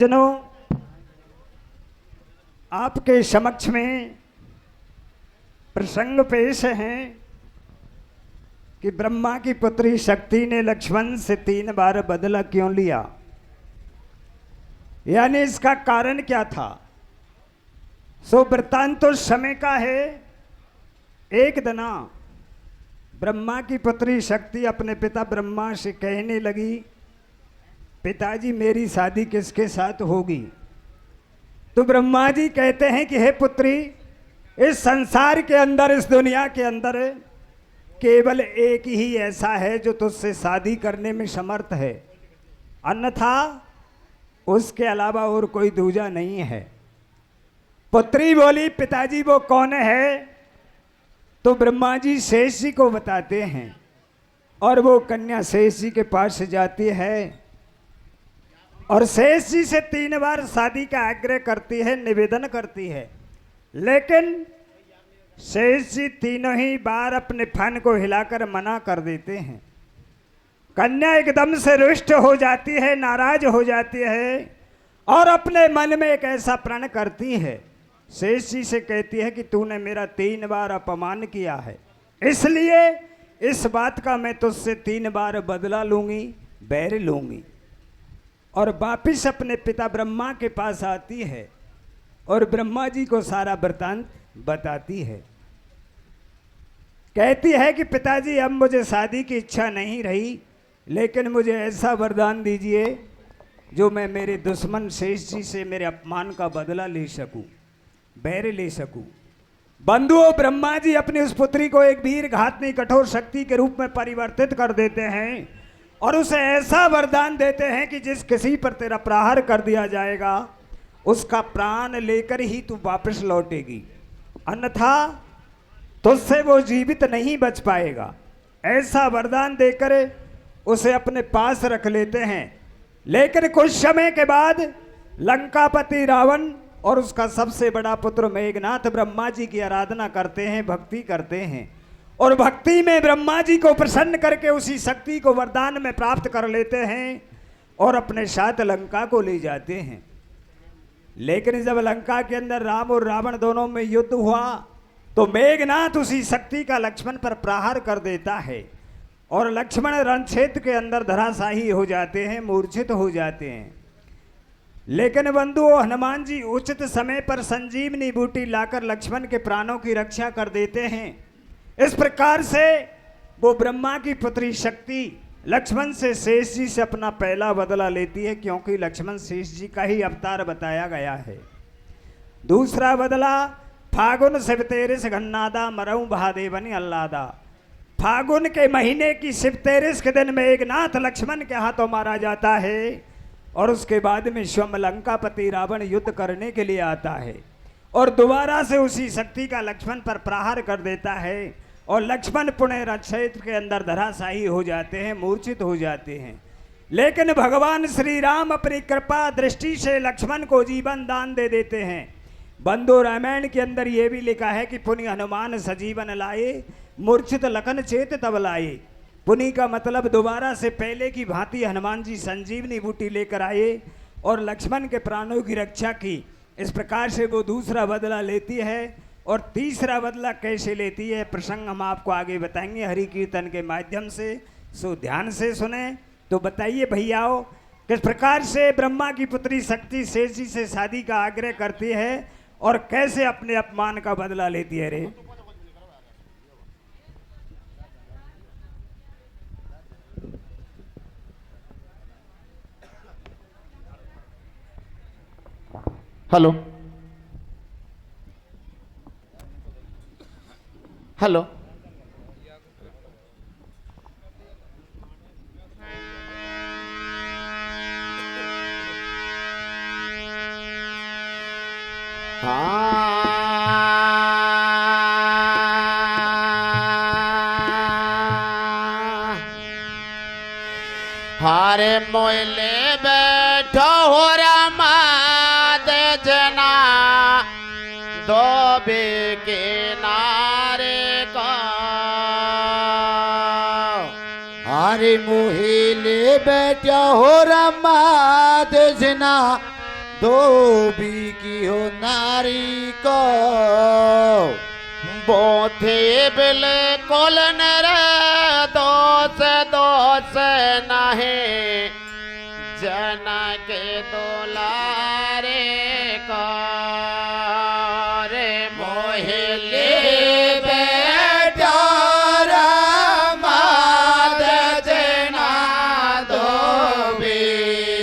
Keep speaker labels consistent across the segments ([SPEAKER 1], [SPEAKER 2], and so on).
[SPEAKER 1] जनों, आपके समक्ष में प्रसंग पेश है कि ब्रह्मा की पुत्री शक्ति ने लक्ष्मण से 3 बार बदला क्यों लिया, यानी इसका कारण क्या था। सो वृत्तांत तो समय का है। एक दिना ब्रह्मा की पुत्री शक्ति अपने पिता ब्रह्मा से कहने लगी, पिताजी मेरी शादी किसके साथ होगी। तो ब्रह्मा जी कहते हैं कि हे पुत्री, इस संसार के अंदर, इस दुनिया के अंदर केवल एक ही ऐसा है जो तुझसे शादी करने में समर्थ है, अन्यथा उसके अलावा और कोई दूजा नहीं है। पुत्री बोली, पिताजी वो कौन है। तो ब्रह्मा जी शेष जी को बताते हैं और वो कन्या शेष जी के पास जाती है और शेष जी से 3 बार शादी का आग्रह करती है, निवेदन करती है। लेकिन शेष जी तीनों ही बार अपने फन को हिलाकर मना कर देते हैं। कन्या एकदम से रुष्ट हो जाती है, नाराज हो जाती है और अपने मन में एक ऐसा प्रण करती है। शेष जी से कहती है कि तूने मेरा 3 बार अपमान किया है, इसलिए इस बात का मैं तुझसे 3 बार बदला लूंगी, बैर लूंगी। और वापिस अपने पिता ब्रह्मा के पास आती है और ब्रह्मा जी को सारा वृत्तांत बताती है। कहती है कि पिताजी अब मुझे शादी की इच्छा नहीं रही, लेकिन मुझे ऐसा वरदान दीजिए जो मैं मेरे दुश्मन शेष जी से मेरे अपमान का बदला ले सकूं, बैर ले सकूं। बंधुओं, ब्रह्मा जी अपनी उस पुत्री को एक वीर घातनी कठोर शक्ति के रूप में परिवर्तित कर देते हैं और उसे ऐसा वरदान देते हैं कि जिस किसी पर तेरा प्रहार कर दिया जाएगा उसका प्राण लेकर ही तू वापस लौटेगी, अन्यथा तुझसे वो जीवित नहीं बच पाएगा। ऐसा वरदान देकर उसे अपने पास रख लेते हैं। लेकिन कुछ समय के बाद लंकापति रावण और उसका सबसे बड़ा पुत्र मेघनाथ ब्रह्मा जी की आराधना करते हैं, भक्ति करते हैं और भक्ति में ब्रह्मा जी को प्रसन्न करके उसी शक्ति को वरदान में प्राप्त कर लेते हैं और अपने साथ लंका को ले जाते हैं। लेकिन जब लंका के अंदर राम और रावण दोनों में युद्ध हुआ तो मेघनाथ उसी शक्ति का लक्ष्मण पर प्रहार कर देता है और लक्ष्मण रणक्षेत्र के अंदर धराशाही हो जाते हैं, मूर्छित हो जाते हैं। लेकिन बंधुओं, हनुमान जी उचित समय पर संजीवनी बूटी लाकर लक्ष्मण के प्राणों की रक्षा कर देते हैं। इस प्रकार से वो ब्रह्मा की पुत्री शक्ति लक्ष्मण से शेष जी से अपना पहला बदला लेती है, क्योंकि लक्ष्मण शेष जी का ही अवतार बताया गया है। दूसरा बदला, फागुन शिवतेरिस घन्नादा मरऊ महादेवनी अल्लादा। फागुन के महीने की शिवतेरिस के दिन मेघनाथ लक्ष्मण के हाथों मारा जाता है और उसके बाद में स्वयं लंकापति रावण युद्ध करने के लिए आता है और दोबारा से उसी शक्ति का लक्ष्मण पर प्रहार कर देता है और लक्ष्मण पुणे रणक्षेत्र के अंदर धराशाही हो जाते हैं, मूर्छित हो जाते हैं। लेकिन भगवान श्री राम अपनी कृपा दृष्टि से लक्ष्मण को जीवन दान दे देते हैं। बंधु, रामायण के अंदर यह भी लिखा है कि पुनि हनुमान सजीवन लाए, मूर्छित लखन चेत तब लाए। पुनि का मतलब दोबारा से पहले की भांति हनुमान जी संजीवनी बूटी लेकर आए और लक्ष्मण के प्राणों की रक्षा की। इस प्रकार से वो दूसरा बदला लेती है और तीसरा बदला कैसे लेती है, प्रसंग हम आपको आगे बताएंगे हरि कीर्तन के माध्यम से। सो ध्यान से सुने। तो बताइए भैयाओ, किस प्रकार से ब्रह्मा की पुत्री शक्ति शेष जी से शादी का आग्रह करती है और कैसे अपने अपमान का बदला लेती है रे।
[SPEAKER 2] हेलो हेलो,
[SPEAKER 3] हारे मोइले बैठो हो रमा दे जना दो किनारे का।
[SPEAKER 4] हारे मोहिले बैठा हो रमा दे जना
[SPEAKER 3] धोबी की हो नारी को बोधे बिल्कुल नरे दोष नहीं जना के दुलारे को रे मोहिले बेटा माद जना धोबी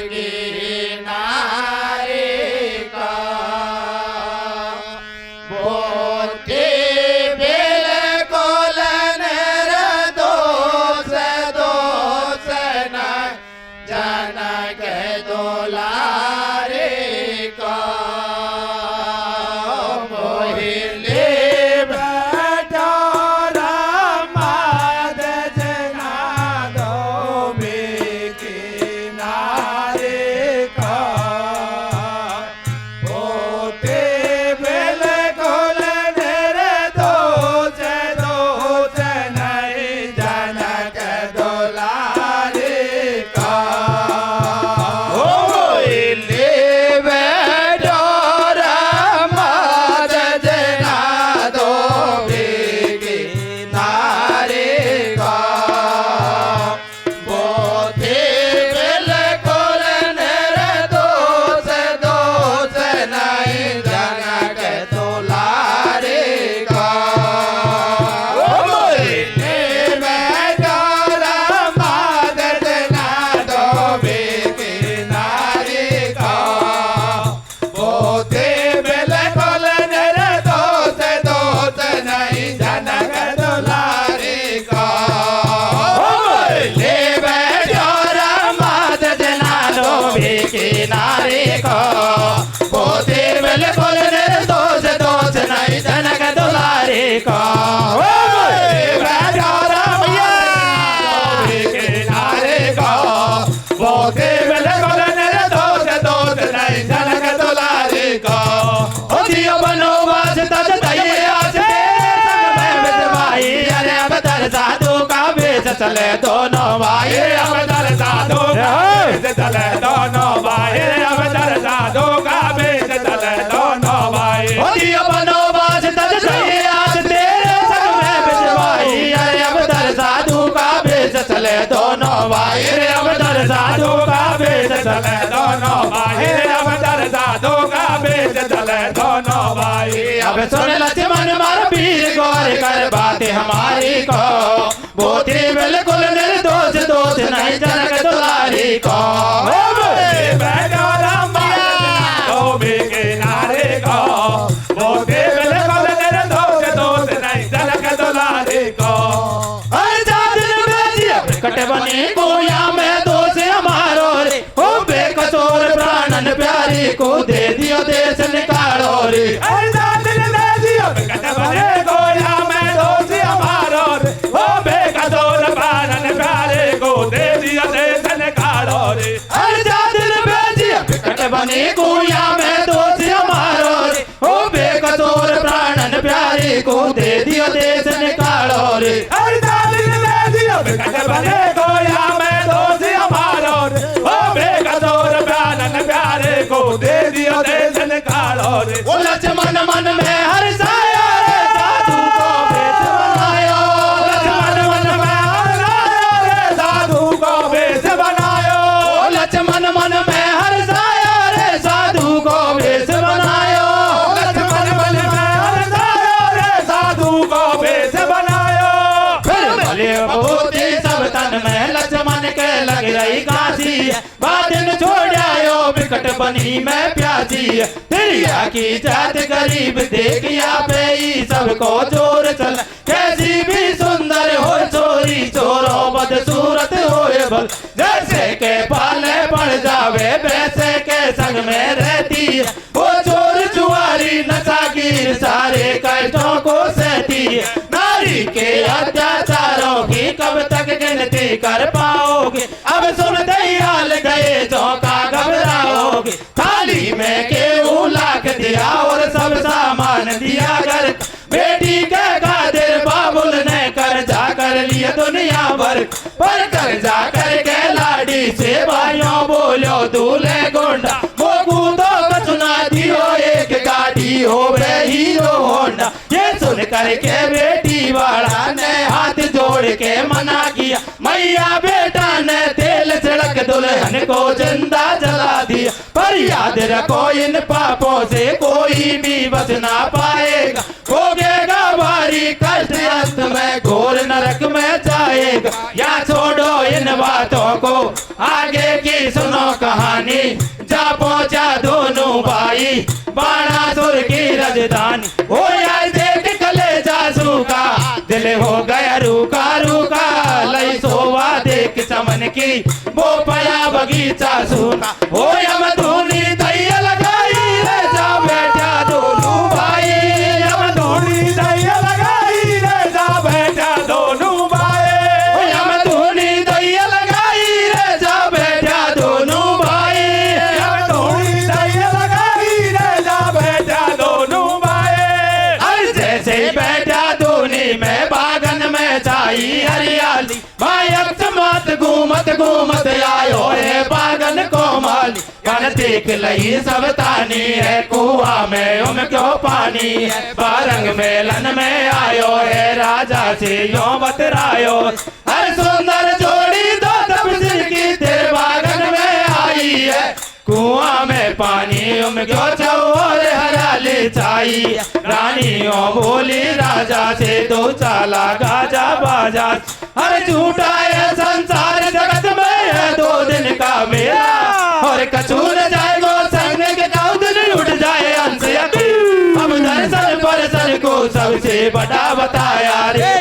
[SPEAKER 3] की नारी का बोते बिल्कुल नरे दोष न जनक दुलारे का मोहिले बेटा माद जना धोबी की नारी का बोते बिल्कुल नरे दोष नहीं जनक दुलारे का चले दोनों भाई अब दर साधु चले दोनों भाई अब दर साधु का बेच चले दोनों भाई बनो बाज तज आज तेरे संग में बिछवाई अरे अब दर साधु का बेच चले दोनों भाई अब दर साधु का बेच चले दोनों भाई अब दर साधु का बेच चले दोनों भाई अब सुन लक्ष्मण मार पीर गौर कर बातें हमारी को बोते बिल्कुल निर्दोष दोष नहीं जनक दुलारी को धोबी के नारे को बोते बिल्कुल निर्दोष दोष नहीं जनक दुलारी को कट बनी गोया में दोष हमारो रे हो बेकसूर प्राणन प्यारी को दे दियो देश निकालो रे कट बने गोया में दोष हमारो रे हो बेकसूर प्राणन प्यारे को दे दियो देश निकालो रे कट बनी गोया में दोष हमारो रे हो बेकसूर प्राणन प्यारे को दे दियो देश निकालो रे कट बने गोया में दोष हमारो रे हो बेकसूर प्राणन प्यारे को दे दियो देश निकालो रे वो लक्ष्मण मन में हर्षाया रे साधु को बेच बनायो लक्ष्मण मन में हर्षाया रे साधु को बेच बनायो लक्ष्मण मन में हर्षाया रे साधु को बेच बनायो लक्ष्मण मन में हर्षाया रे साधु को बेच बनायो फिर भले भूति सब तन में लक्ष्मण के लग रही काशी बादन छोड़ आयो बिकट बनी में प्यासी तिरिया की जात गरीब देखिया पे ही सबको चोर चल कैसी भी सुंदर हो चोरी चोरों बदसूरत होए बल जैसे के पाले पड़ जावे वैसे के संग में रहती है वो चोर चुआरी नशागीर सारे कष्टों को सहती है नारी के अत्याचारों की कब तक गिनती कर पाओगे अब सुनते ही हाल गए चौका घबराओगे थाली में गेहूं लाख दिया और सब सामान दिया घर बेटी के खातिर बाबुल ने कर्जा कर लिया दुनिया भर पर कर्जा करके लाडी से भाइयों बोलो दूल्हे गोंडा वो कूदो करके बेटी वाला ने हाथ जोड़ के मना किया। मैया बेटा ने तेल छिड़क दुल्हन को जिंदा जला दिया। पर याद रखो इन पापों से कोई भी बच ना पाएगा। भोगेगा भारी कष्ट, अंत में घोर नरक में जाएगा। या छोड़ो इन बातों को, आगे की सुनो कहानी। जा पहुंचा दोनों भाई बाणासुर की राजधानी। ओ यार देख कलेजा सूखा, दिल हो गया रूखा रूखा। लई सोवा देख चमन की, वो पया बगीचा सूखा। ओ यम धूनी दैया लगाई रे, जा बैठा दोनों भाई। यम धूनी दैया लगाई रे, जा बैठा दोनों भाई। ओ यम धूनी दैया लगाई रे, जा बैठा दोनों भाई। यम धूनी दैया लगाई रे, जा बैठा दोनों भाई। अरे जैसे ही बैठा धूनी में बागन में छाई हरियाली। मायक चमत घूमत घूमत आयो है बागन को माली। कन देख लई सब तानी है, कुआ में उम क्यों पानी है। बारंग मेलन में आयो है, राजा से यो बतरायो। हर सुंदर जोड़ी दो तपस्वी की तेरे बागन में आई है। कुआं में पानी उम क्यों चौर हराली छाई। रानियों बोली राजा से, दो चाला गाजा बाजा। हर झूठा है संसार जगत में है, 2 दिन का मेला। और कचूर जाएगो संग के दिन उठ जाए अंश। हम दर्शन परसन को सबसे बड़ा बताया रे।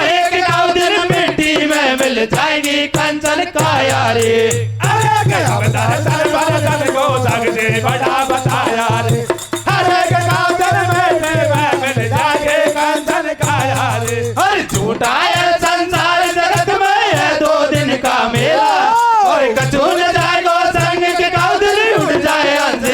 [SPEAKER 3] एक दिन मिट्टी में मिल जाएगी कंचन काया रे। हम दर्शन परसन को सबसे बड़ा बताया रे। हर एक दिन मिट्टी में मिल जाएगी कंचन काया रे। और झूठा है संसार जगत में है, 2 दिन का मेला। और कचूर जाएगो संग के दिन उठ जाए अंश।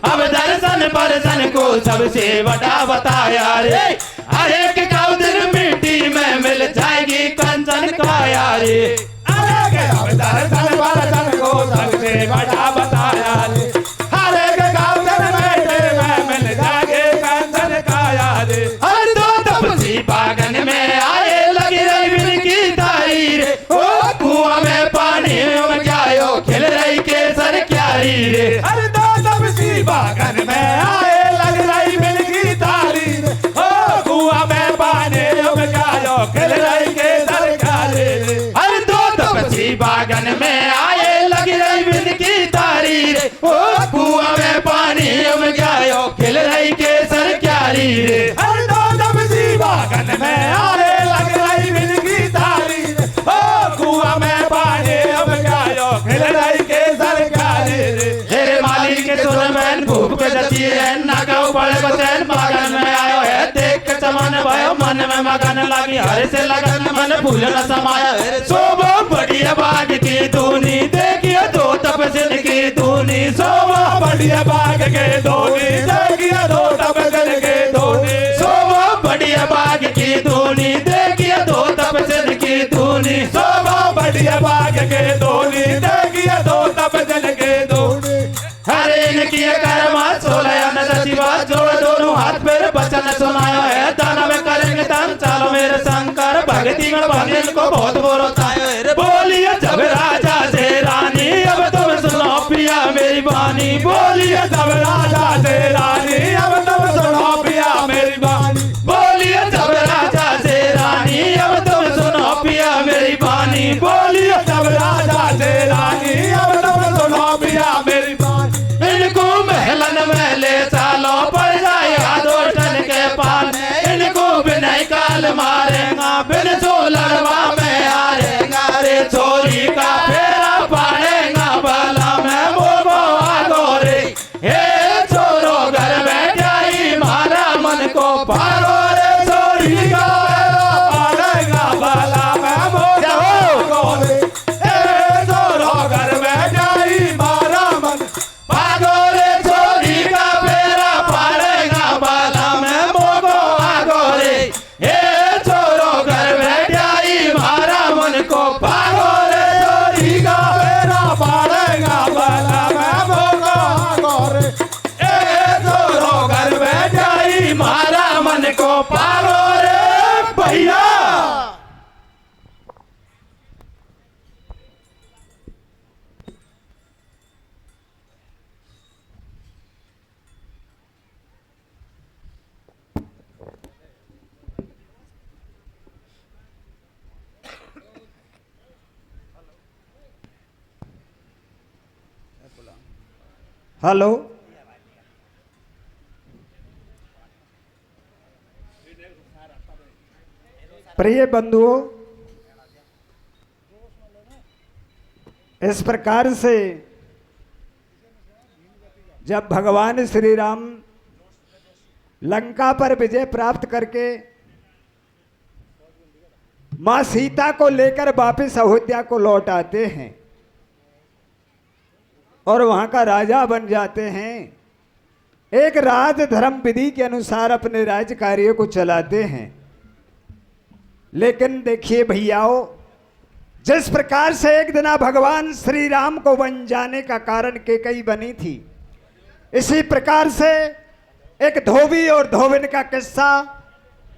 [SPEAKER 3] अब दर्शन परसन को सबसे बड़ा बताया रे। हर एक दिन मिट्टी में मिल जाएगी कंचन काया रे। अब दर्शन परसन को सबसे बड़ा बताया रे। हर एक दिन मिट्टी में मिल जाएगी कंचन काया रे। हर 2 तपस्वी बागन में आए, लगी रही बिन की तारी रे। ओ कुआं में पानी उम जायो, खिल रही केसर क्यारी रे। हर 2 तपस्वी बागन में आए, लग रही बिन की तारी रे। ओ कुआं में पानी उम जायो, खिल रही केसर क्यारी रे। हर 2 तपस्वी बागन में आए, लग रही बिन की तारी रे। ओ कुआं में पानी उम जायो, खिल रही केसर क्यारी रे। हर 2 तपस्वी बागन में आए, लग रही बिन की तारी रे। ओ कुआं में पानी उम जायो, खिल रही केसर क्यारी रे। तेरे मालिक के सुन मैन भूप पे जती है, नागा बड़े बचन बागन में आयो है। देख के चमन भयो मन में मगन लगी, हर से लगन मन फूल न समाया। शोभा बढ़िया बाग की धूनी, देखिए 2 तपस्वी की धूनी। शोभा बढ़िया बाग के धूनी, देखिए 2 तपस्वी के धूनी। शोभा बढ़िया बाग की धूनी, देखिए 2 तपस्वी की धूनी। शोभा बढ़िया बाग के धूनी, देखिए 2 तपस्वी के धूनी। हरे इनकी कर्मा 16 नशिबा, जोड़ दोनों हाथ पैर बचन सुनायो है। दाना में करेंगे तन चालो मेरे शंकर, भक्ति में भगन को बहुत बोलतायो है। बोलिए जब राजा से रानी, अब तुम सुनो पिया मेरी बानी। बोलिए जब राजा से रानी, अब तुम सुनो पिया मेरी बानी। बोलिए जब राजा से रानी, अब तुम सुनो पिया मेरी बानी। बोलिए जब राजा से रानी, अब तुम सुनो पिया मेरी बानी। इनको महलन में ले चालो, पड़ जाएगा 2 टन के पाल। इनको बिना काल मारेगा, बिन सो लड़वा में हारेगा रे। चोरी का फेरा पाड़ेगा, बाला में मोगो आगो रे। हे चोरो घर में
[SPEAKER 1] हेलो, प्रिय बंधुओं, इस प्रकार से जब भगवान श्री राम लंका पर विजय प्राप्त करके मां सीता को लेकर वापस अयोध्या को लौट आते हैं और वहां का राजा बन जाते हैं, एक राज धर्म विधि के अनुसार अपने राज्य कार्य को चलाते हैं। लेकिन देखिए भैयाओ, जिस प्रकार से एक दिन भगवान श्री राम को बन जाने का कारण केकई बनी थी, इसी प्रकार से एक धोबी और धोबिन का किस्सा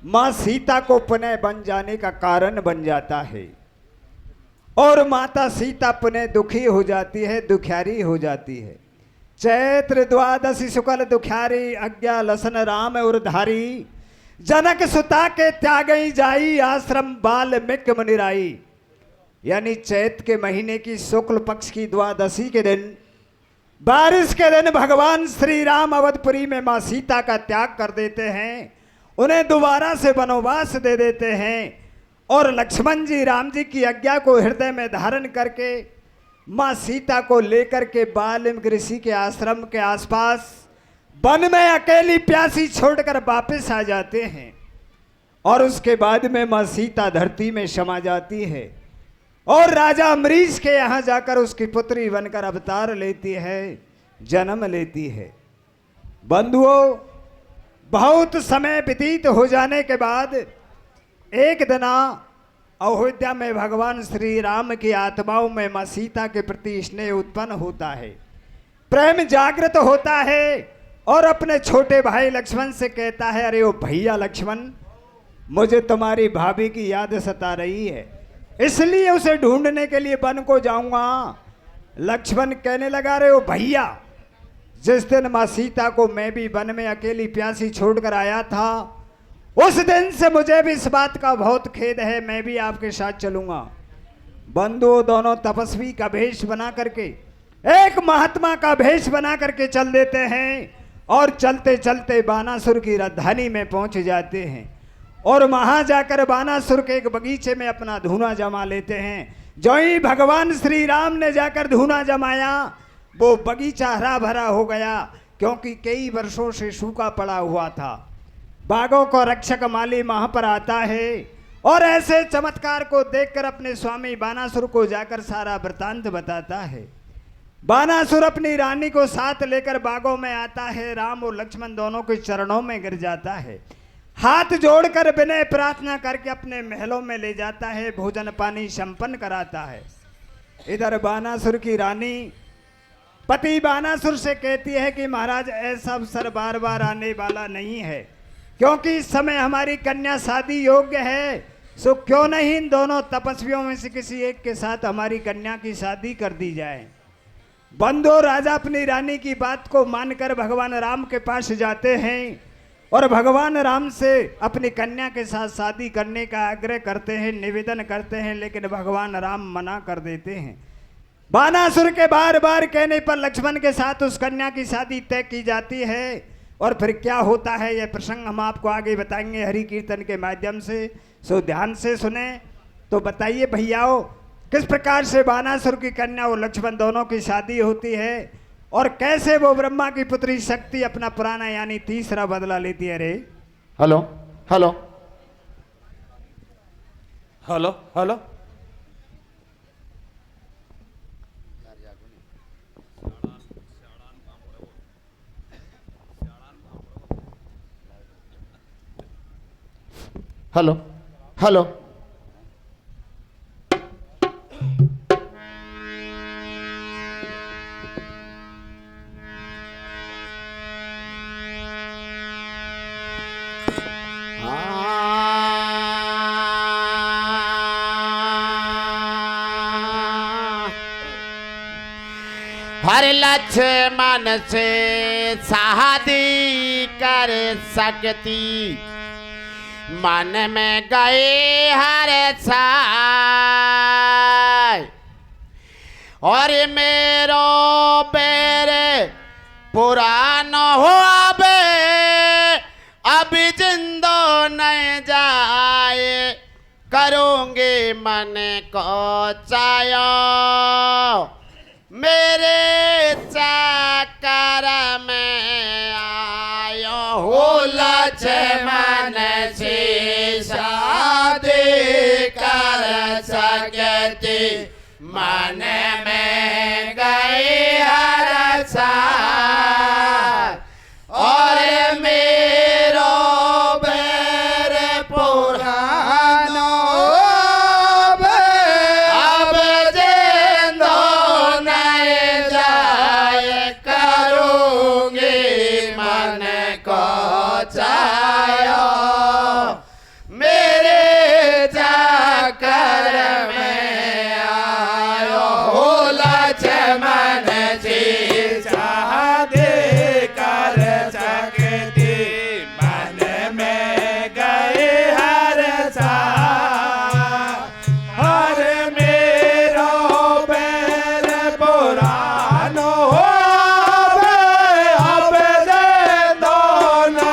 [SPEAKER 1] मां सीता को पुनः बन जाने का कारण बन जाता है और माता सीता पुनः दुखी हो जाती है, दुखियारी हो जाती है। चैत्र द्वादशी शुक्ल दुखियारी, आज्ञा लसन राम और धारी, जनक सुता के त्यागई जाई, आश्रम बाल्मीकि मुनिराई। यानी चैत के महीने की शुक्ल पक्ष की द्वादशी के दिन, बारिश के दिन भगवान श्री राम अवधपुरी में मां सीता का त्याग कर देते हैं, उन्हें दोबारा से वनवास दे देते हैं और लक्ष्मण जी राम जी की आज्ञा को हृदय में धारण करके मां सीता को लेकर के बाल्मीकि ऋषि के आश्रम के आसपास वन में अकेली प्यासी छोड़कर वापस आ जाते हैं। और उसके बाद में मां सीता धरती में समा जाती है और राजा अम्बरीश के यहाँ जाकर उसकी पुत्री बनकर अवतार लेती है, जन्म लेती है। बंधुओं, बहुत समय व्यतीत हो जाने के बाद एक दिन अयोध्या में भगवान श्री राम की आत्माओं में मां सीता के प्रति स्नेह उत्पन्न होता है, प्रेम जागृत होता है और अपने छोटे भाई लक्ष्मण से कहता है, अरे ओ भैया लक्ष्मण, मुझे तुम्हारी भाभी की याद सता रही है, इसलिए उसे ढूंढने के लिए वन को जाऊंगा। लक्ष्मण कहने लगा, अरे ओ भैया, जिस दिन मां सीता को मैं भी वन में अकेली प्यासी छोड़कर आया था, उस दिन से मुझे भी इस बात का बहुत खेद है, मैं भी आपके साथ चलूंगा। बंधुओं, दोनों तपस्वी का भेष बना करके, एक महात्मा का भेष बना करके चल देते हैं और चलते चलते बानासुर की राजधानी में पहुंच जाते हैं और वहां जाकर बानासुर के एक बगीचे में अपना धूना जमा लेते हैं। जो ही भगवान श्री राम ने जाकर धूना जमाया, वो बगीचा हरा भरा हो गया, क्योंकि कई वर्षों से सूखा पड़ा हुआ था। बागों को रक्षक माली वहां पर आता है और ऐसे चमत्कार को देखकर अपने स्वामी बानासुर को जाकर सारा वृतांत बताता है। बानासुर अपनी रानी को साथ लेकर बागों में आता है, राम और लक्ष्मण दोनों के चरणों में गिर जाता है, हाथ जोड़कर विनय प्रार्थना करके अपने महलों में ले जाता है, भोजन पानी संपन्न कराता है। इधर बानासुर की रानी पति बानासुर से कहती है कि महाराज, ऐसा अवसर बार बार आने वाला नहीं है, क्योंकि इस समय हमारी कन्या शादी योग्य है, सो क्यों नहीं इन दोनों तपस्वियों में से किसी एक के साथ हमारी कन्या की शादी कर दी जाए। बंधु, राजा अपनी रानी की बात को मानकर भगवान राम के पास जाते हैं और भगवान राम से अपनी कन्या के साथ शादी करने का आग्रह करते हैं, निवेदन करते हैं, लेकिन भगवान राम मना कर देते हैं। बानासुर के बार बार कहने पर लक्ष्मण के साथ उस कन्या की शादी तय की जाती है। और फिर क्या होता है, यह प्रसंग हम आपको आगे बताएंगे हरि कीर्तन के माध्यम से, सो ध्यान से सुने। तो बताइए भैयाओ, किस प्रकार से बानासुर की कन्या और लक्ष्मण दोनों की शादी होती है और कैसे वो ब्रह्मा की पुत्री शक्ति अपना पुराना यानी तीसरा बदला लेती है। रे
[SPEAKER 2] hello hello
[SPEAKER 3] hello hello
[SPEAKER 2] hello hello हर लक्ष्मण से शादी कर सकती, मन में गए हर साय और मेरो बेर पुरानो हो अभी जिंदो नहीं जाए करूँगी मन को चायो मेरे चक्कर में आयो हो लक्ष्मण से शादी कर सकती मन में गई हरसा और मेरो बैर पुरानो अब जिंदो नहीं जाए करूँगी मन को चायो मेरे चक्कर में आयो हो लक्ष्मण जी
[SPEAKER 3] शादी कर सकती मन में गए हरसा हर मेरो बैर पुरानो अब जिंदो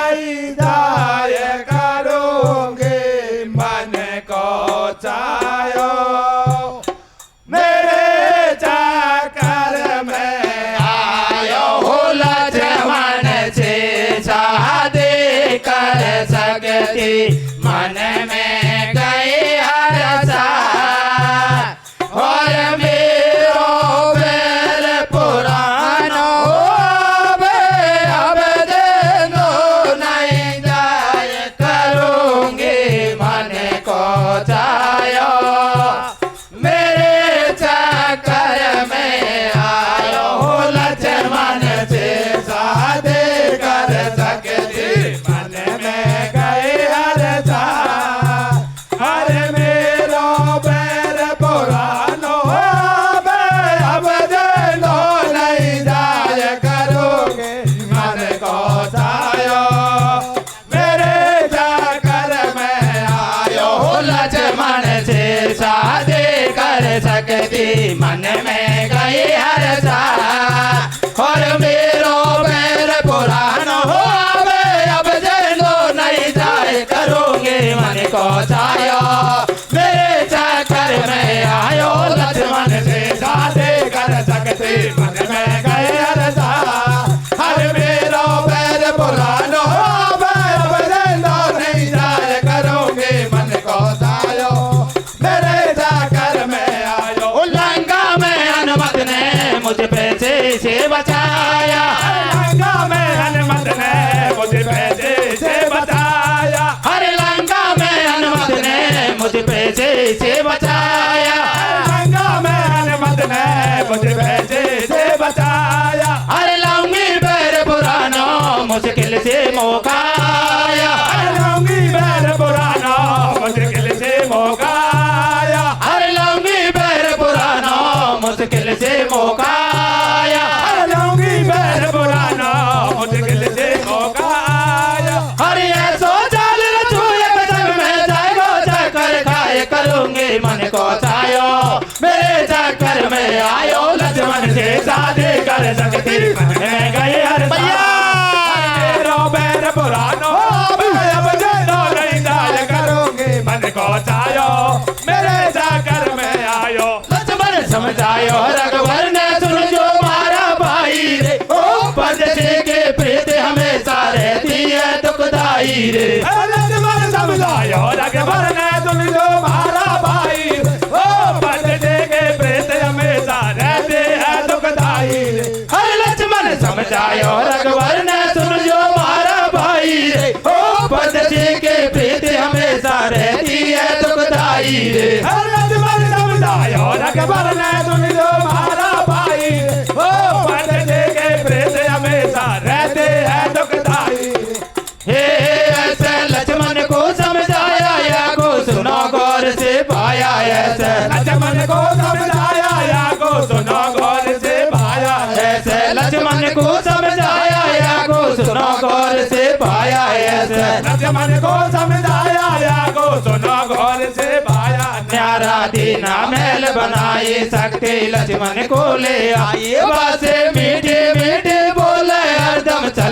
[SPEAKER 3] नहीं जाए करूँगी मन को चायो मेरे चक्कर में
[SPEAKER 2] आयो हो लक्ष्मण से शादी कर सकती मन में गई हरसा और मेरो बैर पुरानो अब जिंदो नहीं जाए करूँगी मन को चायो मेरे चक्कर में आयो हो लक्ष्मण से शादी कर सकती
[SPEAKER 3] मन में गए हरसा हर मेरो बैर पुरानो अब जिंदो नहीं जाए करोगे मन को चायो मेरे चक्कर में आयो
[SPEAKER 2] हो लक्ष्मण से शादी कर सकती मन में गई हरसा और मेरो बैर पुरानो हो अब जिंदो नहीं जाए करूँगी मन को चायो मेरे चक्कर में आयो लक्ष्मण से
[SPEAKER 3] शादी कर सकती मन में गए हरसा हर मेरो बैर पुरानो अब जिंदो नहीं जाए करोगे मन को चायो मेरे चक्कर में आयो
[SPEAKER 2] लंका में हनुमत ने मुझ पैसे से बचाया
[SPEAKER 3] लंका में हनुमत ने मुझे पैसे से बचाया
[SPEAKER 2] हर लंका में हनुमत ने मुझ पैसे से बचाया
[SPEAKER 3] लंका में हनुमत ने मुझे पैसे से बचाया
[SPEAKER 2] हर लंगी बैर पुरानो मुश्किल से मौका आया
[SPEAKER 3] लौंगी बैर पुराना मुश्किल से मौका आया
[SPEAKER 2] हर लंगी बैर पुरानो मुश्किल से मौका आया
[SPEAKER 3] लौंगी बैर पुराना मुश्किल से मौका आया
[SPEAKER 2] हर ये सो चाल रचू एक जग में जाएगो चक्कर खाए करूँगी मन को चायो मेरे चक्कर में आयो लक्ष्मण से शादी कर सकती मन में गए हर
[SPEAKER 3] मेरो बैर पुरानो अब जिंदो नहीं जाए करोगे मन को चायो मेरे चक्कर में आयो
[SPEAKER 2] लक्ष्मण समझायो रघुवर ने सुन जो मारा भाई रे ओ परदेसी के प्रीत हमेशा रहती है दुखदाई रे
[SPEAKER 3] लक्ष्मण समझायो रघुवर ने सुन जो मारा भाई ओ परदेसी के प्रेत हमेशा रहते हैं दुखदाई
[SPEAKER 2] हर लक्ष्मण समझायो रघुवर ने सुन जो मारा भाई रे ओ परदेसी के प्रीत हमेशा रहती है दुखदाई रे
[SPEAKER 3] लक्ष्मण समझायो रघुवर ने सुन जो मारा भाई ओ परदेसी के प्रेत हमेशा रहते हैं दुखदाई
[SPEAKER 2] हे ऐसे लक्ष्मण को समझाया या को सुनो गौर से पाया ऐसे
[SPEAKER 3] लक्ष्मण को समझाया या को सुनो गौर से पाया
[SPEAKER 2] ऐसे लक्ष्मण को समझाया या को सुनो गौर से पाया ऐसे
[SPEAKER 3] लक्ष्मण को समझाया या को सुनो गौर से पाया
[SPEAKER 2] न्यारा दीना महल बनाई सकते लक्ष्मण को ले आए बासे मीठे मीठे बोले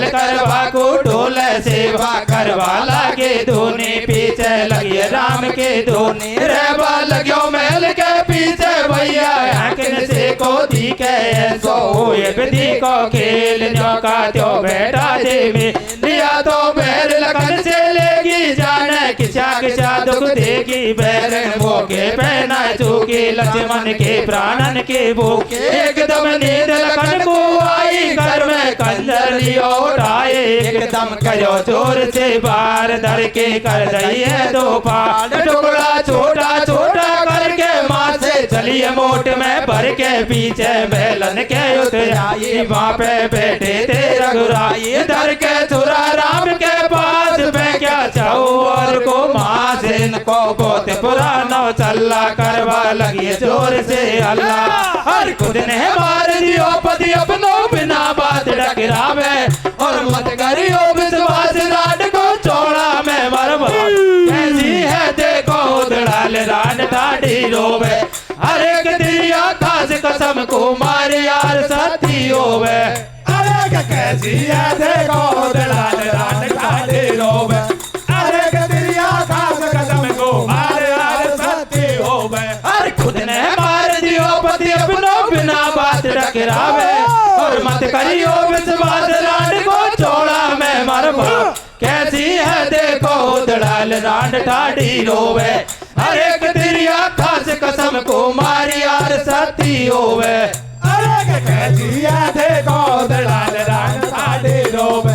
[SPEAKER 2] करवा को ढोल सेवा करवा लागे धोने पीछे लगे राम के धोने रहवा लगो महल के पीछे भैया आंखन से को दिखे सो बदी को खेल न्योका त्यो बेटा देवी लिया तो बैर लगन से लेगी जाने किसा किसा दुख देगी बैर भोगे पहना चूकी लक्ष्मण के प्राणन के भूखे एकदम नींद लगन को आई घर में कंजर लियो उठाए एकदम करो जोर से बार धर के कर रही है दो पार टुकड़ा छोटा छोटा करके माँ से चलिए मोट में भर के पीछे बैलन के उतराई वहाँ पे बैठे थे रघुराई धर के छुरा राम के पास में क्या चाहू और को माँ से को बहुत पुराना चल्ला करवा लगी जोर से अल्लाह हर खुद ने मार दियो पति अपनों बिना बात डकरावे और मत करियो विश्वास राड को चौड़ा में मरवा कैसी है देखो उधड़ाल रान ठाडी रोवे हर एक दिया खास कसम को मार यार साथी होवे
[SPEAKER 3] अरे कैसी है देखो उधड़ाल रान ठाडी रोवे अरे दिया खास कसम को मार यार साथी होवे
[SPEAKER 2] हर खुद ने मार दियो पति अपनों बिना बात डकरावे और मत करियो विश्वास राड को चौड़ा में मरवा कैसी है देखो उधड़ाल रान ठाडी रोवे हर एक दिया खास कसम को मारी यार साथी होवे
[SPEAKER 3] अरे कैसी है देखो उधड़ाल रान ठाडी रोवे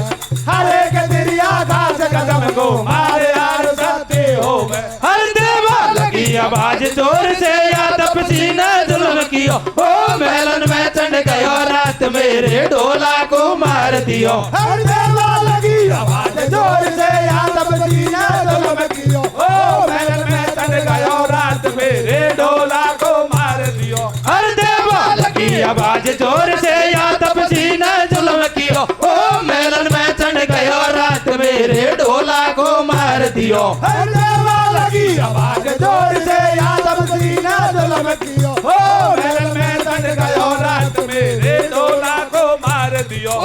[SPEAKER 3] हर एक दिया खास कसम को मारे यार साथी होवे
[SPEAKER 2] हर देवा लगी आवाज जोर से या तपसी ने जुल्म कियो ओ महलन में चढ़ गयो रात मेरे ढोला को मार दियो
[SPEAKER 3] हर देवा लगी आवाज जोर से या तपसी ने जुल्म कियो ओ महल में चढ़ गयो रात मेरे ढोला को मार दियो
[SPEAKER 2] हर देवा लगी आवाज जोर से या तपसी ने जुल्म कियो ओ महलन में चढ़ गयो रात मेरे ढोला को मार दियो
[SPEAKER 3] हर देवा लगी आवाज जोर से या तपसी ने जुल्म कियो ओ महल में चढ़ गयो रात मेरे ढोला को मार दियो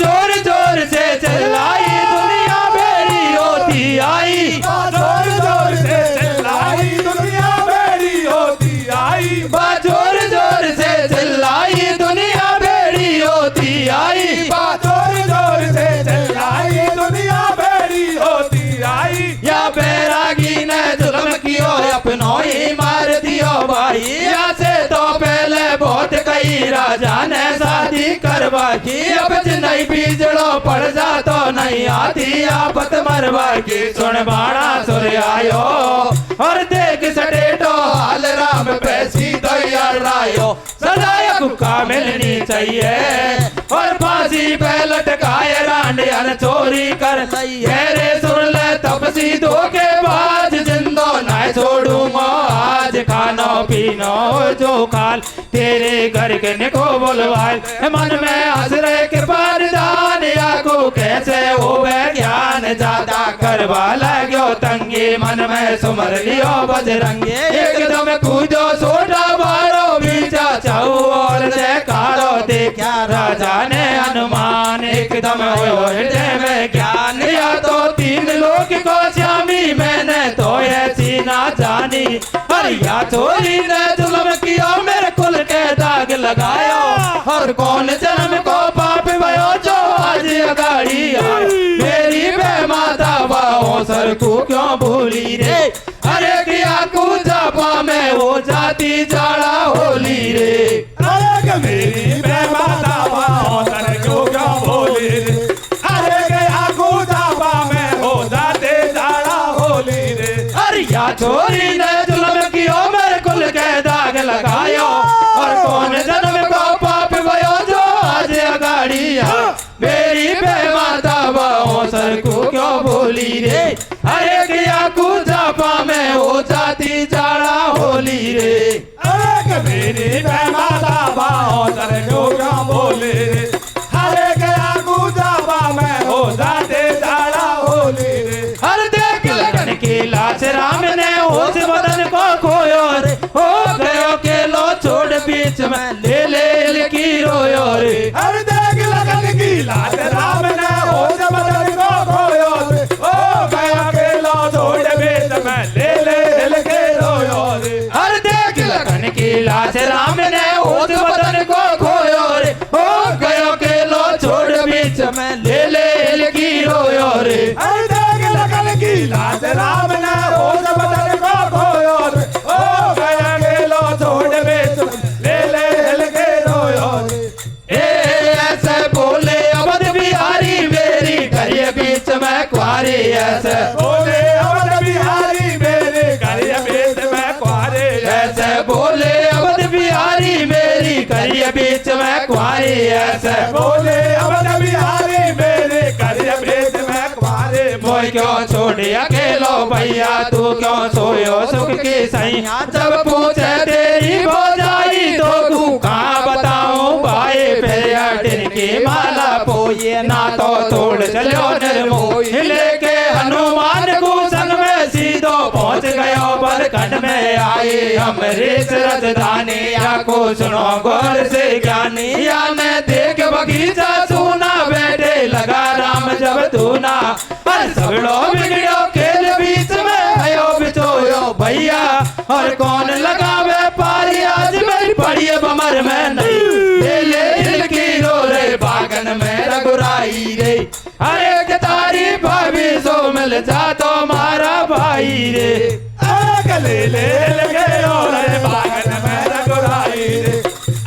[SPEAKER 2] जोर जोर से चिल्लाई दुनिया मेरी होती आई
[SPEAKER 3] जोर जोर से चिल्लाई दुनिया मेरी होती आई
[SPEAKER 2] जोर जोर से चिल्लाई दुनिया मेरी होती आई
[SPEAKER 3] जोर जोर से चिल्लाई दुनिया मेरी होती आई
[SPEAKER 2] या बैरागी ने जुल्म कियो अपनों ही मार दियो भाई या से तो पहले बहुत कई राजा ने शादी करवा की अब नहीं बीजड़ो पड़ जा तो नहीं आती आपत मरवा की सुन बाणा सुर आयो और देख सटेटो हाल राम पैसी तो यार रायो सजाया कुका मिलनी चाहिए और फांसी पे लटकाए रांडियन चोरी कर रे सुन ले तपसी धोखे बाज जिंदो ना छोड़ूंगा आज खानो पीनो जो खाल तेरे घर के निको बोलवाल मन में हंस रहे के पारदान या को कैसे होवे ज्ञान ज्यादा करवा लगो तंगी मन में सुमर लियो बजरंगे एकदम कूदो सोटा बारो बीचा चाऊ और जयकारो देखा राजा ने हनुमान एकदम हृदय में ज्ञान या तो तीन लोक को श्यामी मैंने तो ऐसी ना जानी हरिया चोरी ने जुल्म किया मेरे कुल के दाग लगायो और कौन जन्म को पाप भयो जो आज अगाड़ी आयो मेरी बे माता बाओ सर को क्यों भूली रे अरे किया को जापा में वो जाती जाड़ा होली रे
[SPEAKER 3] अरे मेरी बे माता बाओ सर को क्यों भूली रे अरे गया को जापा में हो जाते जाड़ा होली रे
[SPEAKER 2] अरे या चोरी ने जुल्म कियो मेरे कुल के दाग लगायो और कौन जन्म को पाप भयो जो आज अगाड़ी आयो मेरी बे माता बाओ सर को क्यों भूली रे अरे गया को जापा में हो जाती जाड़ा होली रे
[SPEAKER 3] अरे मेरी बे माता बाओ सर को क्यों भूली रे अरे गया को जापा में हो जाते जाड़ा होली रे
[SPEAKER 2] हर देख लगन की लाश राम ने होश बदन को खोयो रे हो गयो के लो छोड़ बीच में ले ले की रोयो रे
[SPEAKER 3] हर देख लगन की लाश राम ने
[SPEAKER 2] रोयो रे।
[SPEAKER 3] अरे देख लगन की लाज राम ने होश बदन को खोयो रे। ओ गया गेलो छोड़ बेच ले ले हिल के रोयो रे।
[SPEAKER 2] ऐसे बोले अवध बिहारी मेरी करिए बीच में कुआरी। ऐसे
[SPEAKER 3] बोले अवध बिहारी मेरे करिए बीच में कुआरे।
[SPEAKER 2] ऐसे बोले अवध बिहारी मेरी करिए बीच में कुआरी। ऐसे
[SPEAKER 3] बोले अवध बिहारी मेरे करिए बीच में कुआरे।
[SPEAKER 2] मोय क्यों छोड़ी अकेलो भैया तू क्यों सोयो सुख की सैया। जब पूछे तेरी भौजाई तो तू कहाँ बताऊं भाई। फिर अटिन की माला पोये ना तो तोड़ चलो निर्मोही। लेके हनुमान कुशन में सीधो पहुंच गयो बरखंड में आई। अमरीश राजधानी या को सुनो गौर से ज्ञानी। या ने देख बगीचा सुना बैठे लगा राम जब तूना। पर सगड़ो बिगड़ो खेल बीच में भयो बिचोयो भैया। और कौन लगावे पारी आज मेरी पड़ी बमर में नहीं। ले ले इनकी रो रे बागन में रघुराई रे। अरे के तारी भाभी सो मिल जा तो मारा भाई रे।
[SPEAKER 3] अरे गले ले लगे रे बागन में रघुराई रे।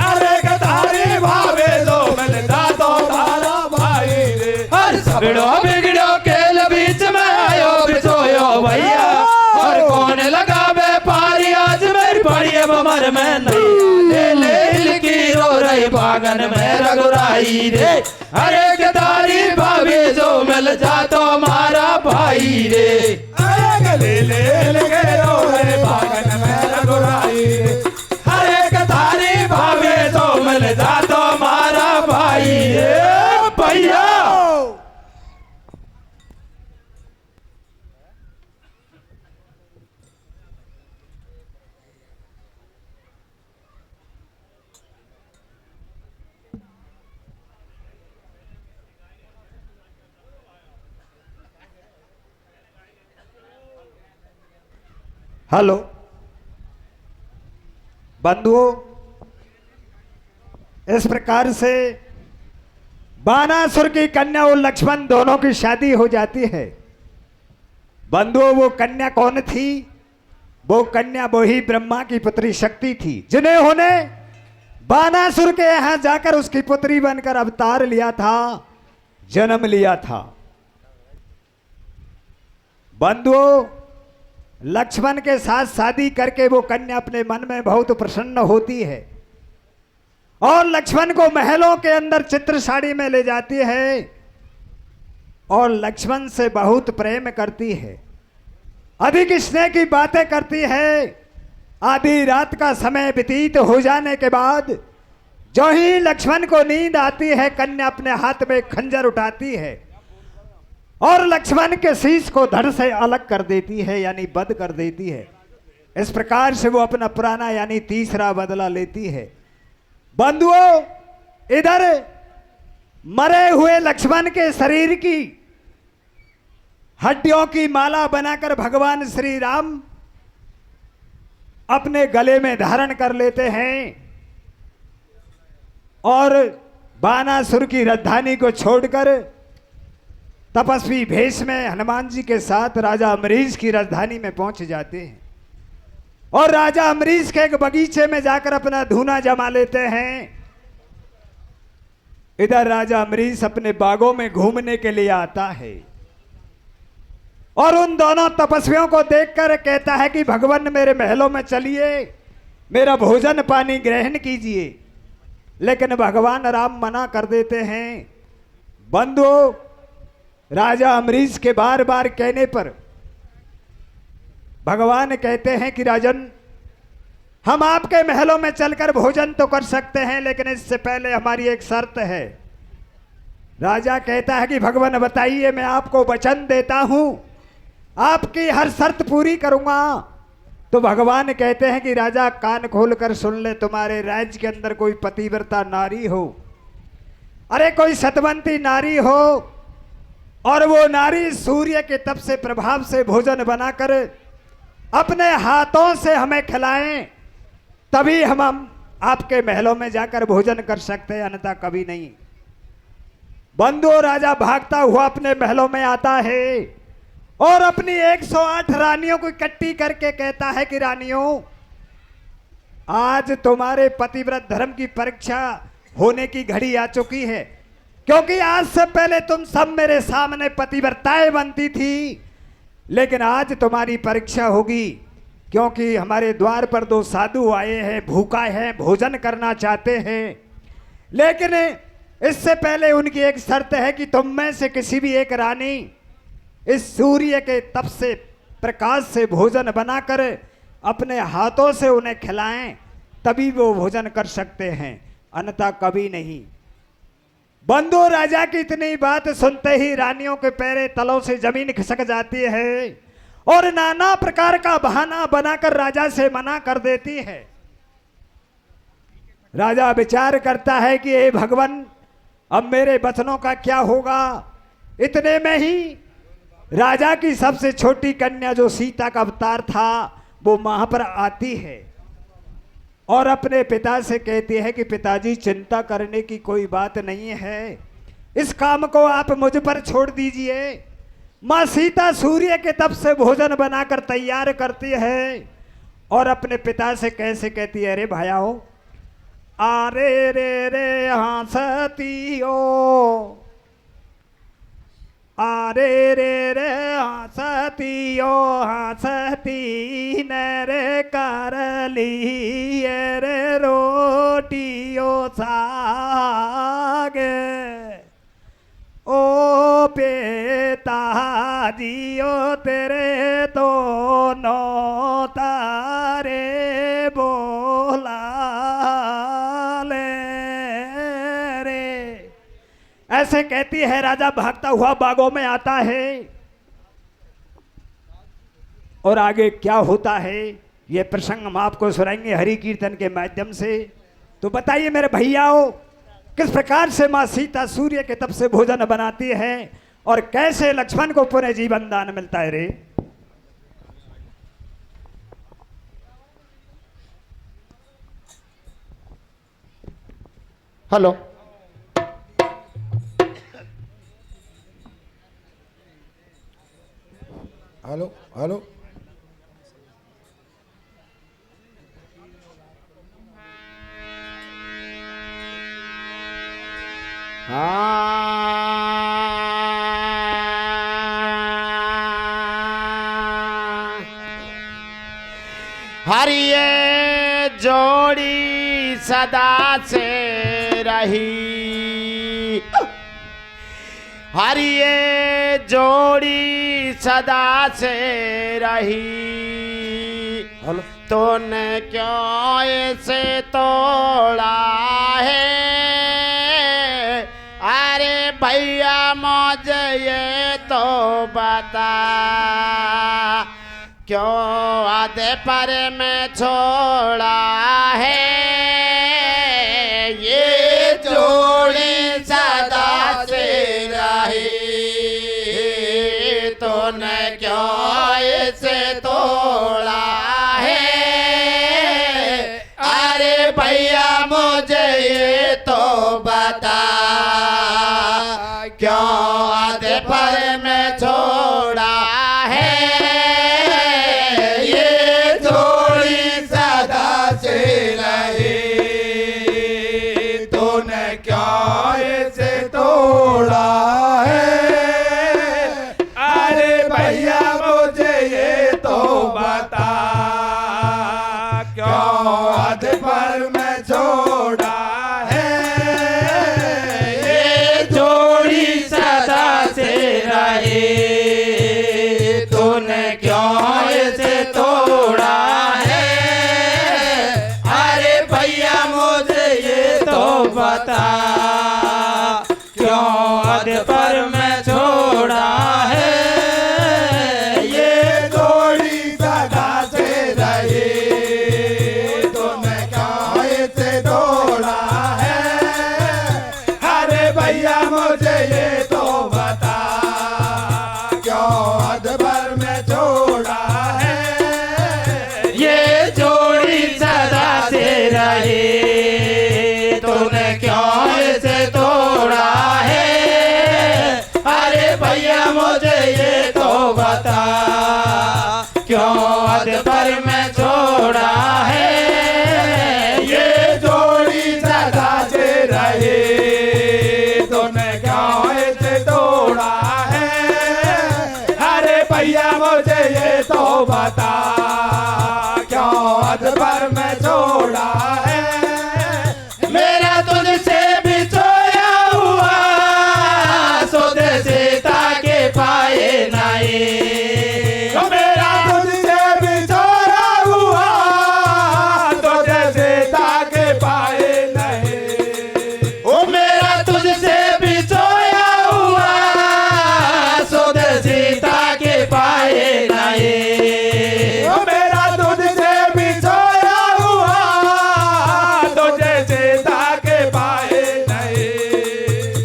[SPEAKER 3] अरे कतारी भावे जो मिलता तो तारा भाई रे।
[SPEAKER 2] और सगड़ो बिगड़ो खेल बीच में आयो बिचोयो भैया। और कौन लगावे पारी आज मेरी पड़ी बमर में नहीं। ले ले इनकी रो रही बागन में रघुराई रे। अरे के तारी भाभी जो मिल जा तो मारा भाई रे।
[SPEAKER 3] अरे गले ले लगे रे बागन में रघुराई रे।
[SPEAKER 2] अरे कतारी भावे तो मिल जा तो मारा भाई रे भैया।
[SPEAKER 1] हेलो बंधुओं, इस प्रकार से बानासुर की कन्या और लक्ष्मण दोनों की शादी हो जाती है। बंधुओं, वो कन्या कौन थी? वो कन्या वही ब्रह्मा की पुत्री शक्ति थी, जिन्होंने बानासुर के यहां जाकर उसकी पुत्री बनकर अवतार लिया था, जन्म लिया था। बंधुओं, लक्ष्मण के साथ शादी करके वो कन्या अपने मन में बहुत प्रसन्न होती है और लक्ष्मण को महलों के अंदर चित्र साड़ी में ले जाती है और लक्ष्मण से बहुत प्रेम करती है, अधिक स्नेह की बातें करती है। आधी रात का समय व्यतीत हो जाने के बाद जो ही लक्ष्मण को नींद आती है, कन्या अपने हाथ में खंजर उठाती है और लक्ष्मण के शीश को धड़ से अलग कर देती है, यानी बद कर देती है। इस प्रकार से वो अपना पुराना यानी तीसरा बदला लेती है। बंधुओं, इधर मरे हुए लक्ष्मण के शरीर की हड्डियों की माला बनाकर भगवान श्री राम अपने गले में धारण कर लेते हैं और बानासुर की राजधानी को छोड़कर तपस्वी भेष में हनुमान जी के साथ राजा अमरीश की राजधानी में पहुंच जाते हैं और राजा अमरीश के एक बगीचे में जाकर अपना धूना जमा लेते हैं। इधर राजा अमरीश अपने बागों में घूमने के लिए आता है और उन दोनों तपस्वियों को देखकर कहता है कि भगवान मेरे महलों में चलिए, मेरा भोजन पानी ग्रहण कीजिए। लेकिन भगवान राम मना कर देते हैं। बंधुओं, राजा अमरीश के बार बार कहने पर भगवान कहते हैं कि राजन, हम आपके महलों में चलकर भोजन तो कर सकते हैं, लेकिन इससे पहले हमारी एक शर्त है। राजा कहता है कि भगवान बताइए, मैं आपको वचन देता हूं आपकी हर शर्त पूरी करूंगा। तो भगवान कहते हैं कि राजा कान खोलकर सुन ले, तुम्हारे राज्य के अंदर कोई पतिव्रता नारी हो, अरे कोई सतवंती नारी हो और वो नारी सूर्य के तप से प्रभाव से भोजन बनाकर अपने हाथों से हमें खिलाएं, तभी हम आपके महलों में जाकर भोजन कर सकते हैं, अन्यथा कभी नहीं। बंधु राजा भागता हुआ अपने महलों में आता है और अपनी 108 रानियों को इकट्ठी करके कहता है कि रानियों, आज तुम्हारे पतिव्रत धर्म की परीक्षा होने की घड़ी आ चुकी है, क्योंकि आज से पहले तुम सब मेरे सामने पतिव्रताएं बनती थी, लेकिन आज तुम्हारी परीक्षा होगी, क्योंकि हमारे द्वार पर 2 साधु आए हैं, भूखा हैं, भोजन करना चाहते हैं। लेकिन इससे पहले उनकी एक शर्त है कि तुम में से किसी भी एक रानी इस सूर्य के तप से, प्रकाश से भोजन बनाकर अपने हाथों से उन्हें खिलाएं, तभी वो भोजन कर सकते हैं, अन्यथा कभी नहीं। बंधु राजा की इतनी बात सुनते ही रानियों के पैरे तलों से जमीन खिसक जाती है और नाना प्रकार का बहाना बनाकर राजा से मना कर देती है। राजा विचार करता है कि हे भगवान, अब मेरे वचनों का क्या होगा। इतने में ही राजा की सबसे छोटी कन्या, जो सीता का अवतार था, वो वहां पर आती है और अपने पिता से कहती है कि पिताजी, चिंता करने की कोई बात नहीं है, इस काम को आप मुझ पर छोड़ दीजिए। माँ सीता सूर्य के तप से भोजन बनाकर तैयार करती है और अपने पिता से कैसे कहती है, अरे भाइयों, आरे रे रे हंसतियो, आरे रे रे हंसतियो, हंसती न रे कर लिए रे रोटियो साग, ओ पिताजियो तेरे तो नो तारे बोला ले रे। ऐसे कहती है, राजा भागता हुआ बागों में आता है और आगे क्या होता है ये प्रसंग हम आपको सुनाएंगे हरि कीर्तन के माध्यम से। तो बताइए मेरे भैयाओं, किस प्रकार से माँ सीता सूर्य के तप से भोजन बनाती है और कैसे लक्ष्मण को पुनः जीवन दान मिलता है रे।
[SPEAKER 2] हेलो, हेलो, हेलो, हरिये जोड़ी सदा से रही, हरिये जोड़ी सदा से रही, तूने क्यों ऐसे तोड़ा है, अरे भैया मुझे ये तो बता, क्यों आधे पर में छोड़ा है, ये जोड़ी सदा से रही, तूने क्यों इसे तोड़ा है, अरे भैया मुझे ये तो बता, क्यों आधे पर में छोड़ा है, ये जोड़ी सदा से रही, तूने क्यों इसे तोड़ा है, अरे भैया मुझे ये तो बता, क्यों आधे पर में छोड़ा है, ये जोड़ी सदा से रही, तूने क्यों इसे तोड़ा है, अरे भैया मुझे ये तो बता, क्यों आधे पर में छोड़ा है, ये जोड़ी सदा से रही, तूने क्यों इसे तोड़ा है, अरे भैया मुझे ये तो बता, बता क्यों अध पर में छोड़ा है ये जोड़ी सदा से रहे तूने क्यों इसे तोड़ा है अरे भैया मुझे ये तो बता क्यों अध पर में छोड़ा है मेरा तुझसे बिछोया हुआ सुध सीता के पाए नहीं मेरा तुझसे बिछोया हुआ सुध सीता के पाए नहीं ओ मेरा तुझसे बिछोया हुआ सुध सीता के पाए नहीं ओ मेरा तुझसे बिछोया हुआ तुझे सीता के पाए नहीं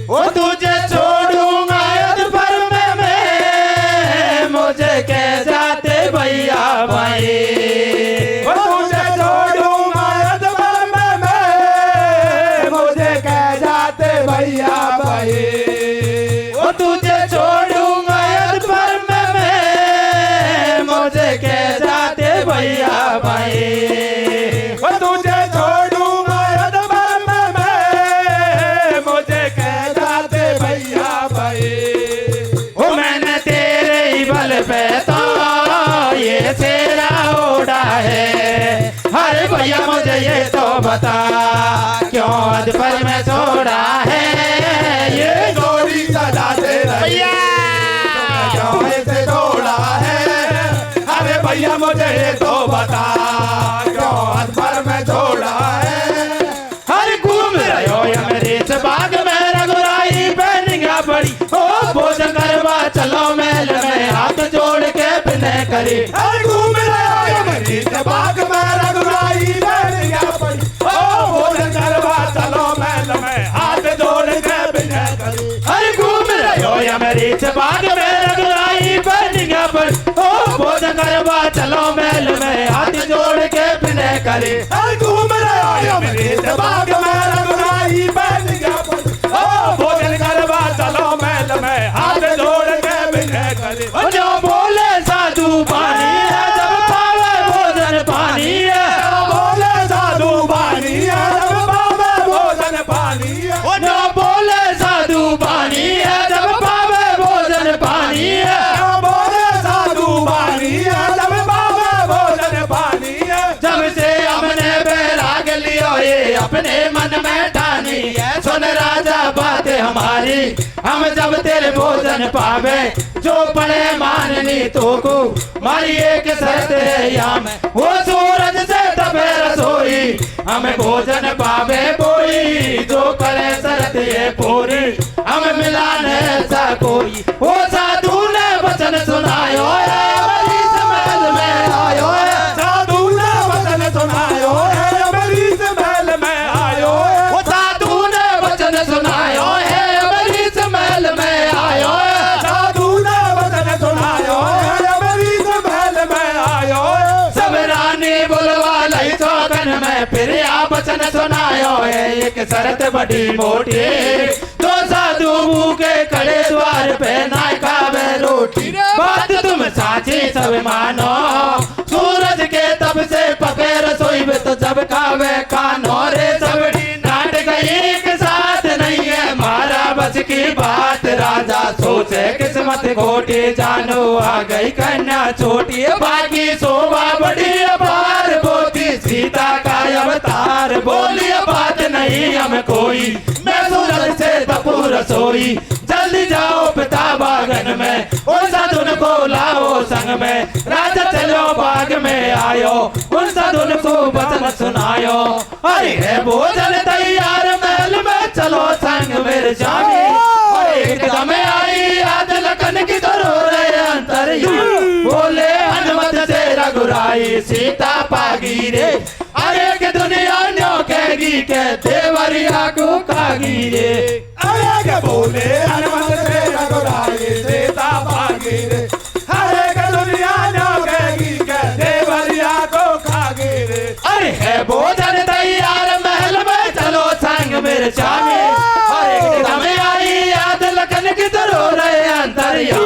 [SPEAKER 2] ओ तुझे छोड़ूंगा यद पर मैं मुझे कह जाते भैया भाई ओ तुझे छोड़ूंगा यद पर मैं मुझे कह जाते भैया भाई ओ तुझे छोड़ूंगा यद पर मैं मुझे कह जाते भैया भाई ओ तुझे छोड़ूंगा यद पर मैं मुझे कह जाते भैया भाई ओ मैंने तेरे ही बल पे तो ये तेरा ओढ़ा है अरे भैया मुझे ये तो बता क्यों अध पर में छोड़ा है ये जोड़ी सदा से भैया क्यों इसे छोड़ा है अरे भैया मुझे ये तो बता क्यों अध पर में छोड़ा है हर घूम रहे हो या मेरे इस बाग में रघुराई पहनिया बड़ी ओ भोजन करवा चलो महल में हाथ जोड़ के बिनय करी हर घूम रहे हो या मेरे इस बाग में रघुराई पहनिया बड़ी ओ भोजन करवा चलो महल में हाथ जोड़ के बिनय करी हर घूम रहे हो या मेरे इस बाग में रघुराई पहनिया बड़ी ओ भोजन करवा चलो महल में हाथ जोड़ के बिनय करे हर घूम रहे हो या मेरे इस बाग में रघुराई पहनिया बड़ी ओ भोजन करवा चलो महल में हाथ जोड़ के बिनय करे ओ जो बोले साधु पानी है जब पावे भोजन पानी है बोले साधु पानी है जब पावे भोजन पानी है ओ जो बोले साधु पानी है जब पावे भोजन पानी है बोले साधु पानी है जब पावे भोजन पानी है जब से हमने बैराग लियो ये अपने मन में ठानी है सुन राजा बात हमारी हम जब तेरे भोजन पावे जो पड़े माननी तो को मारी एक शर्त है या में वो सूरज से तपे रसोई हमें भोजन पावे बोई जो करे शर्त ये पूरी हम मिलान ऐसा कोई वो साधु ने वचन सुनायो है बड़ी महल में आयो है साधु ने वचन सुनायो है बड़ी महल में आयो है वो साधु ने वचन सुनायो है बड़ी महल में आयो है साधु ने वचन सुनायो है बड़ी महल में आयो है सब रानी बुलवा लई चौकन में फिर आ वचन सुनायो है एक शर्त बड़ी मोटी तो साधु के खड़े द्वार पे ना खावे रोटी बात तुम साची सब मानो सूरज के तब से पके रसोई में तो जब खावे खानो रे सबड़ी नाटक एक साथ नहीं है मारा बस की बात राजा सोचे किस्मत खोटी जानो आ गई कन्या छोटी बाकी शोभा बड़ी अपार बोती सीता का अवतार बोली बात नहीं हम कोई मैं सूरज से तपू रसोई जल्दी जाओ पिता बागन में उन साधुन को लाओ संग में राजा चलो बाग में आयो उन साधुन को वचन सुनायो अरे है भोजन तैयार महल में चलो संग मेरे स्वामी एकदम आई याद लखन की जरूर अंतर बोले हनुमत से रघुराई सीता पागी रे अरे के दुनिया न्यो कहेगी के देवरिया को खागी रे अरे के बोले हनुमत से रघुराई सीता पागी रे अरे के दुनिया न्यो कहेगी के देवरिया को खागी रे अरे है भोजन तैयार महल में चलो संग मेरे स्वामी अरे एकदम आई याद लखन की जरूर अंतरिया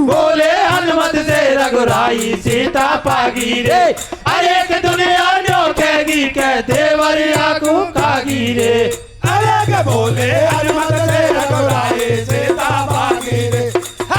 [SPEAKER 2] बोले हनुमत से बुराई सीता पागी रे। अरे के दुनिया नोखेगी के देवरिया को खागी रे।
[SPEAKER 3] अरे के बोले हनुमत से रघुराई सीता भागी रे।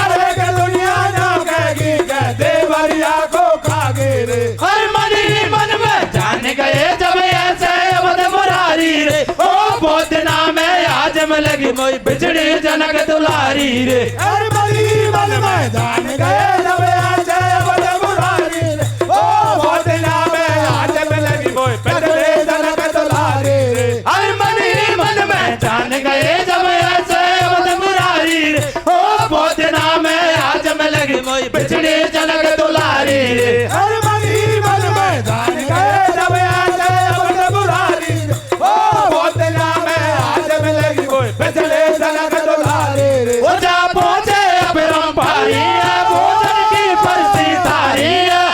[SPEAKER 3] अरे के दुनिया नोखेगी के देवरिया को खागी रे।
[SPEAKER 2] हर मन ही मन में जान गए जब ऐसे अवध मुरारी रे। ओ बहुत नाम है आज में लगी मोई बिछड़ी जनक दुलारी रे।
[SPEAKER 3] हर मन ही मन में जान गए जब ऐसे अवध मुरारी रे। ओ बहुत नाम है आज में लगी मोई बिछड़ी जनक दुलारी रे।
[SPEAKER 2] हर मन ही मन में जान गए जब ऐसे अवध मुरारी रे। ओ बहुत नाम है आज में लगी मोई बिछड़ी जनक दुलारी रे।
[SPEAKER 3] हर मन ही मन में जान गए जब ऐसे अवध मुरारी रे। ओ बहुत नाम है आज में लगी मोई बिछड़ी जनक दुलारी रे।
[SPEAKER 2] वो जा पहुंचे अब रंपारी है भोजन की परसी थारी है।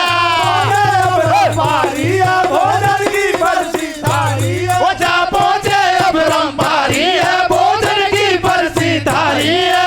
[SPEAKER 3] भोजन की परसी थारी है।
[SPEAKER 2] वो जा पहुंचे अब रंपारी है भोजन की परसी थारी है।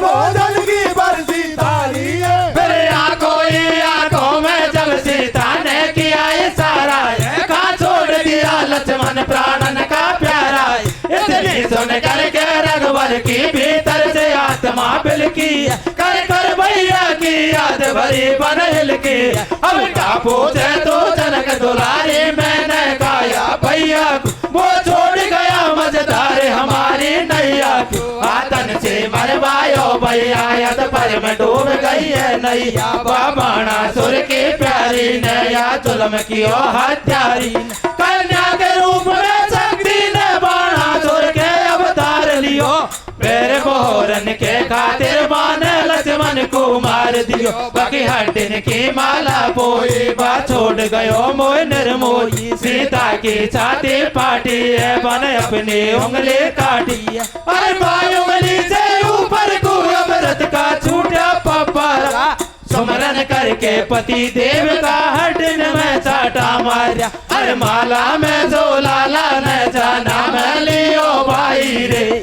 [SPEAKER 3] भोजन की परसी थारी है।
[SPEAKER 2] फिर आंखों में जब सीता ने किया इशारा है कहाँ छोड़ दिया लक्ष्मण प्राणन का प्यारा। इतनी सुन करके रघुवर की भीतर से आत्मा बिलकी कर कर भैया की याद भरी बनहिल की। अब क्या पूछे तो जनक दुलारी मैंने गाया भैया वो छोड़ गया मझधार हमारी नैया की। आतन से मरवायो भैया यद पर में डूब गई है नैया। बाबाणा सुर की प्यारी नैया जुल्म की ओ हत्यारी। कन्या के रूप में शक्ति ने बाणा सुर के अवतार लियो। मेरे मोहरन के खातिर माने लक्ष्मण को मार दियो। बाकी हड्डिन की माला पोई बा छोड़ गयो मोह निर्मोही। सीता की छाती पाटी है बन अपनी उंगली काटी है। अरे बाई उंगली से ऊपर को अमृत का छूटा पपरा। सुमरन करके पति देव का हड्डिन में चाटा मारा। अरे माला में जो लाला ने जाना मैं लियो भाई रे।